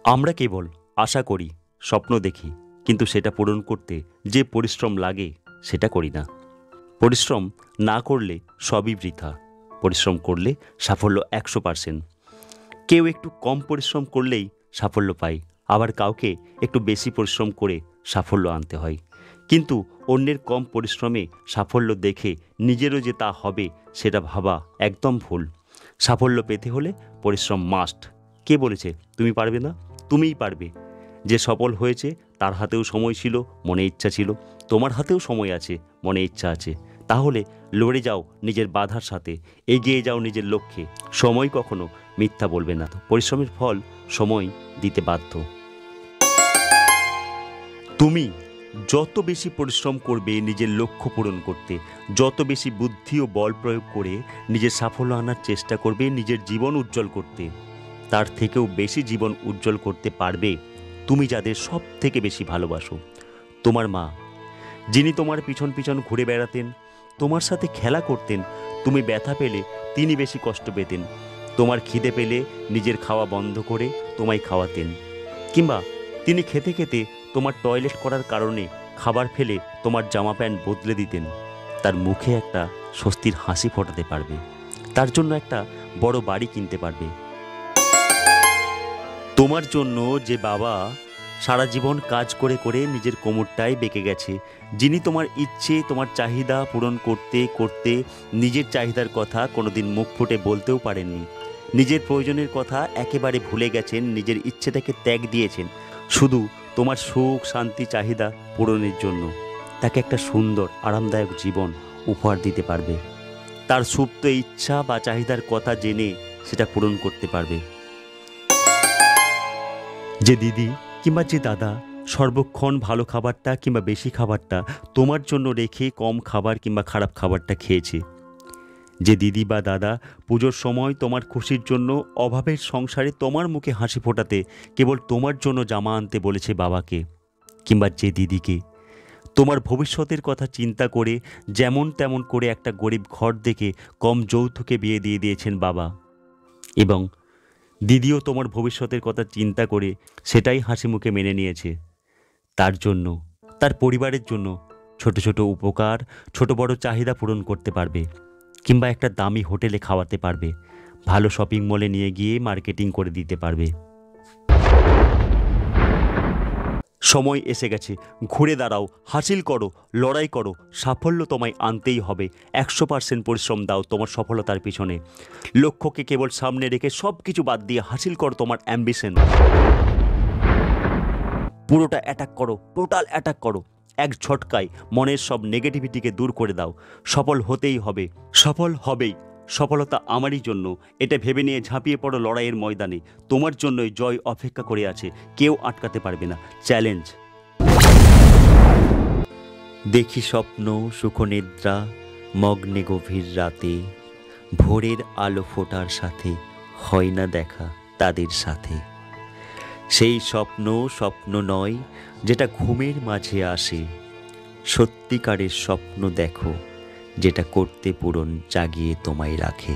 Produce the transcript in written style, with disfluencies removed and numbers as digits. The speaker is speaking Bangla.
আমরা কেবল আশা করি, স্বপ্ন দেখি, কিন্তু সেটা পূরণ করতে যে পরিশ্রম লাগে সেটা করি না। পরিশ্রম না করলে সবই বৃথা। পরিশ্রম করলে সাফল্য 100%। কেউ একটু কম পরিশ্রম করলেই সাফল্য পায়, আবার কাউকে একটু বেশি পরিশ্রম করে সাফল্য আনতে হয়। কিন্তু অন্যের কম পরিশ্রমে সাফল্য দেখে নিজেরও যে তা হবে সেটা ভাবা একদম ভুল। সাফল্য পেতে হলে পরিশ্রম মাস্ট। কে বলেছে তুমি পারবে না? তুমিই পারবে। যে সফল হয়েছে তার হাতেও সময় ছিল, মনে ইচ্ছা ছিল। তোমার হাতেও সময় আছে, মনে ইচ্ছা আছে। তাহলে লড়ে যাও নিজের বাধার সাথে, এগিয়ে যাও নিজের লক্ষ্যে। সময় কখনো মিথ্যা বলবে না। পরিশ্রমের ফল সময় দিতে বাধ্য। তুমি যত বেশি পরিশ্রম করবে নিজের লক্ষ্য পূরণ করতে, যত বেশি বুদ্ধি ও বল প্রয়োগ করে নিজের সাফল্য আনার চেষ্টা করবে নিজের জীবন উজ্জ্বল করতে, তার থেকেও বেশি জীবন উজ্জ্বল করতে পারবে তুমি যাদের সব থেকে বেশি ভালোবাসো। তোমার মা, যিনি তোমার পিছন পিছন ঘুরে বেড়াতেন, তোমার সাথে খেলা করতেন। তুমি ব্যথা পেলে তিনি বেশি কষ্ট পেতেন। তোমার খিদে পেলে নিজের খাওয়া বন্ধ করে তোমায় খাওয়াতেন। কিংবা তিনি খেতে খেতে তোমার টয়লেট করার কারণে খাবার ফেলে তোমার জামা প্যান্ট বদলে দিতেন। তার মুখে একটা স্বস্তির হাসি ফোটাতে পারবে, তার জন্য একটা বড় বাড়ি কিনতে পারবে। তোমার জন্য যে বাবা সারা জীবন কাজ করে করে নিজের কোমরটাই বেঁকে গেছে, যিনি তোমার ইচ্ছে, তোমার চাহিদা পূরণ করতে করতে নিজের চাহিদার কথা কোনোদিন মুখ ফুটে বলতেও পারেননি, নিজের প্রয়োজনের কথা একেবারে ভুলে গেছেন, নিজের ইচ্ছেটাকে ত্যাগ দিয়েছেন শুধু তোমার সুখ শান্তি চাহিদা পূরণের জন্য, তাকে একটা সুন্দর আরামদায়ক জীবন উপহার দিতে পারবে। তার সুপ্ত ইচ্ছা বা চাহিদার কথা জেনে সেটা পূরণ করতে পারবে। যে দিদি কিংবা যে দাদা সর্বক্ষণ ভালো খাবারটা কিংবা বেশি খাবারটা তোমার জন্য রেখে কম খাবার কিংবা খারাপ খাবারটা খেয়েছে। যে দিদি বা দাদা পুজোর সময় তোমার খুশির জন্য অভাবের সংসারে তোমার মুখে হাসি ফোটাতে কেবল তোমার জন্য জামা আনতে বলেছে বাবাকে। কিংবা যে দিদিকে তোমার ভবিষ্যতের কথা চিন্তা করে যেমন তেমন করে একটা গরিব ঘর দেখে কম যৌতুকে বিয়ে দিয়ে দিয়েছেন বাবা, এবং দিদিও তোমার ভবিষ্যতের কথা চিন্তা করে সেটাই হাসি মুখে মেনে নিয়েছে। তার জন্য, তার পরিবারের জন্য ছোট ছোট উপকার, ছোট বড় চাহিদা পূরণ করতে পারবে। কিংবা একটা দামি হোটেলে খাওয়াতে পারবে, ভালো শপিং মলে নিয়ে গিয়ে মার্কেটিং করে দিতে পারবে। সময় এসে গেছে, ঘুরে দাঁড়াও, হাসিল করো, লড়াই করো। সাফল্য তোমায় আনতেই হবে। 100% পরিশ্রম দাও তোমার সফলতার পিছনে। লক্ষ্যকে কেবল সামনে রেখে সব কিছু বাদ দিয়ে হাসিল করো তোমার অ্যাম্বিশন। পুরোটা অ্যাটাক করো, টোটাল অ্যাটাক করো। এক ঝটকায় মনের সব নেগেটিভিটিকে দূর করে দাও। সফল হতেই হবে, সফল হবেই। সফলতা আমারই জন্য, এটা ভেবে নিয়ে ঝাঁপিয়ে পড়ো লড়াইয়ের ময়দানে। তোমার জন্যই জয় অপেক্ষা করে আছে, কেউ আটকাতে পারবে না। চ্যালেঞ্জ। দেখি স্বপ্ন সুখনিদ্রা মগ্নে গভীর রাতে, ভোরের আলো ফোটার সাথে হয় না দেখা তাদের সাথে। সেই স্বপ্ন স্বপ্ন নয় যেটা ঘুমের মাঝে আসে, সত্যিকারের স্বপ্ন দেখো যেটা করতে পূরণ জাগিয়ে তোমায় রাখে।